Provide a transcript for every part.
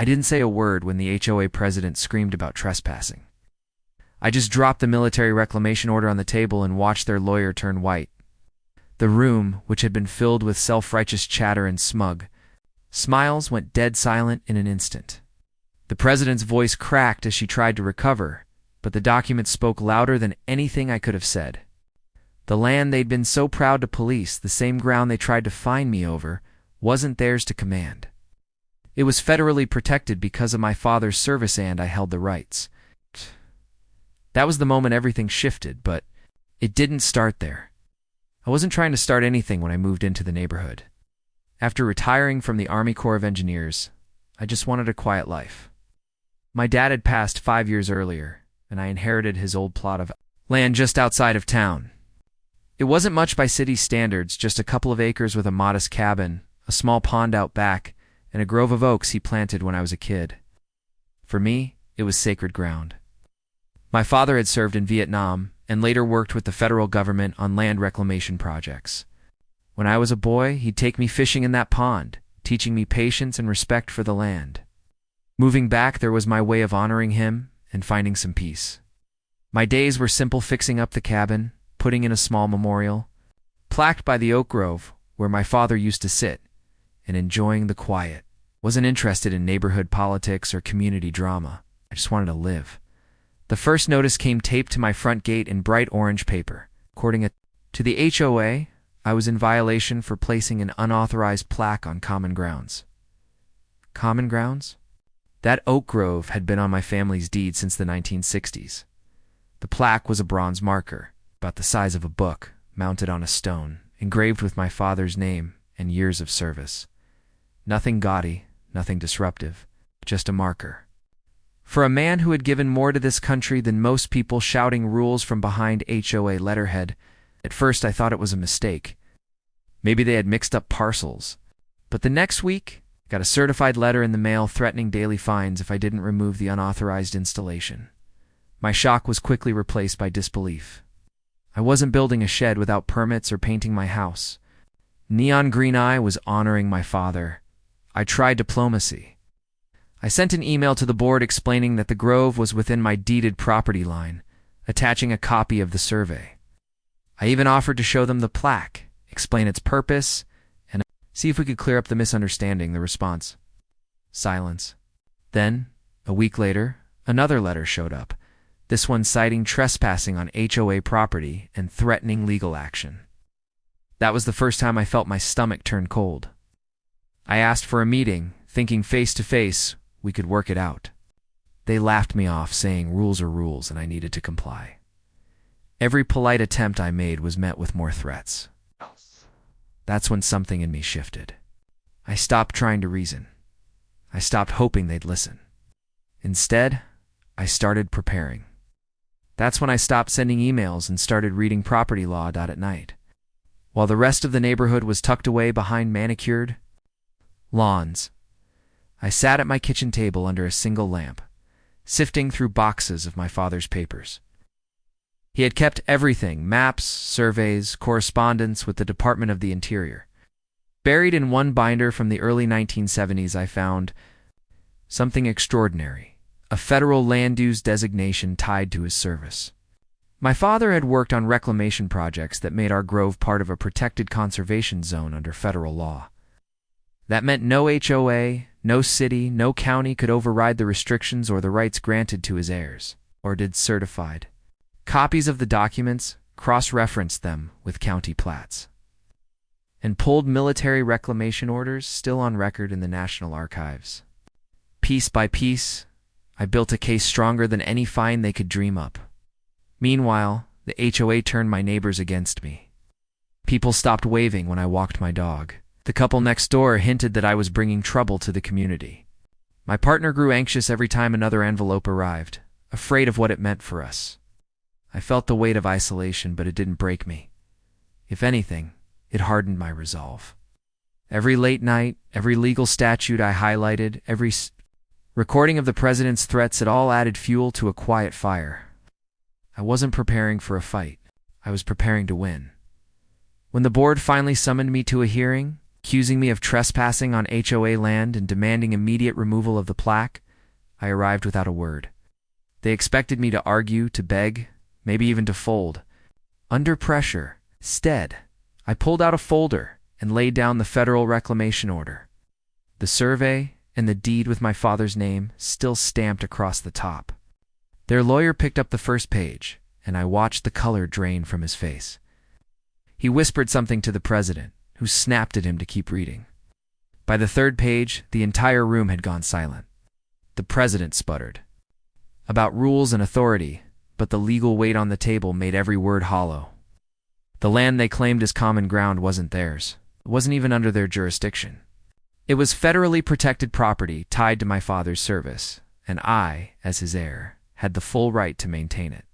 I didn't say a word when the HOA president screamed about trespassing. I just dropped the military reclamation order on the table and watched their lawyer turn white. The room, which had been filled with self-righteous chatter and smug smiles, went dead silent in an instant. The president's voice cracked as she tried to recover, but the document spoke louder than anything I could have said. The land they'd been so proud to police, the same ground they tried to fine me over, wasn't theirs to command. It was federally protected because of my father's service and I held the rights. That was the moment everything shifted, but it didn't start there. I wasn't trying to start anything when I moved into the neighborhood. After retiring from the Army Corps of Engineers, I just wanted a quiet life. My dad had passed 5 years earlier, and I inherited his old plot of land just outside of town. It wasn't much by city standards, just a couple of acres with a modest cabin, a small pond out back, and a grove of oaks he planted when I was a kid. For me, it was sacred ground. My father had served in Vietnam and later worked with the federal government on land reclamation projects. When I was a boy, he'd take me fishing in that pond, teaching me patience and respect for the land. Moving back, there was my way of honoring him and finding some peace. My days were simple, fixing up the cabin, putting in a small memorial, plaqued by the oak grove where my father used to sit, and enjoying the quiet. Wasn't interested in neighborhood politics or community drama. I just wanted to live. The first notice came taped to my front gate in bright orange paper. According to the HOA, I was in violation for placing an unauthorized plaque on common grounds. Common grounds? That oak grove had been on my family's deed since the 1960s. The plaque was a bronze marker, about the size of a book, mounted on a stone, engraved with my father's name and years of service. Nothing gaudy, nothing disruptive, just a marker. For a man who had given more to this country than most people, shouting rules from behind HOA letterhead, at first I thought it was a mistake. Maybe they had mixed up parcels. But the next week, I got a certified letter in the mail threatening daily fines if I didn't remove the unauthorized installation. My shock was quickly replaced by disbelief. I wasn't building a shed without permits or painting my house. Neon Green Eye was honoring my father. I tried diplomacy. I sent an email to the board explaining that the grove was within my deeded property line, attaching a copy of the survey. I even offered to show them the plaque, explain its purpose, and see if we could clear up the misunderstanding. The response: silence. Then, a week later, another letter showed up, this one citing trespassing on HOA property and threatening legal action. That was the first time I felt my stomach turn cold. I asked for a meeting, thinking face to face we could work it out. They laughed me off, saying rules are rules and I needed to comply. Every polite attempt I made was met with more threats. That's when something in me shifted. I stopped trying to reason. I stopped hoping they'd listen. Instead, I started preparing. That's when I stopped sending emails and started reading property law at night. While the rest of the neighborhood was tucked away behind manicured lawns, I sat at my kitchen table under a single lamp, sifting through boxes of my father's papers. He had kept everything: maps, surveys, correspondence with the Department of the Interior. Buried in one binder from the early 1970s, I found something extraordinary: a federal land use designation tied to his service. My father had worked on reclamation projects that made our grove part of a protected conservation zone under federal law. That meant no HOA, no city, no county could override the restrictions or the rights granted to his heirs, or did certified. Copies of the documents cross-referenced them with county plats, and pulled military reclamation orders still on record in the National Archives. Piece by piece, I built a case stronger than any fine they could dream up. Meanwhile, the HOA turned my neighbors against me. People stopped waving when I walked my dog. The couple next door hinted that I was bringing trouble to the community. My partner grew anxious every time another envelope arrived, afraid of what it meant for us. I felt the weight of isolation, but it didn't break me. If anything, it hardened my resolve. Every late night, every legal statute I highlighted, every recording of the president's threats, it all added fuel to a quiet fire. I wasn't preparing for a fight. I was preparing to win. When the board finally summoned me to a hearing, accusing me of trespassing on HOA land and demanding immediate removal of the plaque. I arrived without a word. They expected me to argue, to beg, maybe even to fold. Under pressure, instead, I pulled out a folder and laid down the federal reclamation order. The survey and the deed with my father's name still stamped across the top. Their lawyer picked up the first page, and I watched the color drain from his face. He whispered something to the president, who snapped at him to keep reading. By the third page, the entire room had gone silent. The president sputtered about rules and authority, but the legal weight on the table made every word hollow. The land they claimed as common ground wasn't theirs. It wasn't even under their jurisdiction. It was federally protected property tied to my father's service, and I, as his heir, had the full right to maintain it.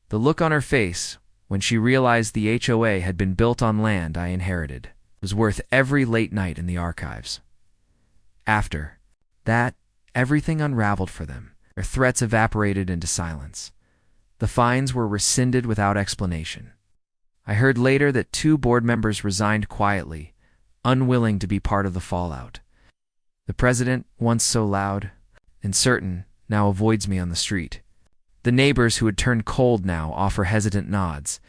The look on her face, when she realized the HOA had been built on land I inherited, was worth every late night in the archives. After that, everything unraveled for them. Their threats evaporated into silence. The fines were rescinded without explanation. I heard later that 2 board members resigned quietly, unwilling to be part of the fallout. The president, once so loud and certain, now avoids me on the street. The neighbors who had turned cold now offer hesitant nods,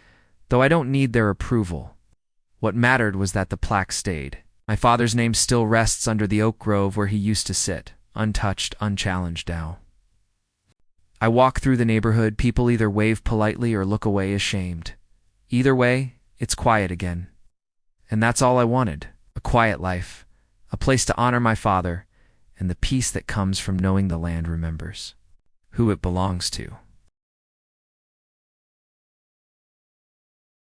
though I don't need their approval. What mattered was that the plaque stayed. My father's name still rests under the oak grove where he used to sit, untouched, unchallenged now. I walk through the neighborhood, people either wave politely or look away ashamed. Either way, it's quiet again. And that's all I wanted, a quiet life, a place to honor my father, and the peace that comes from knowing the land remembers who it belongs to.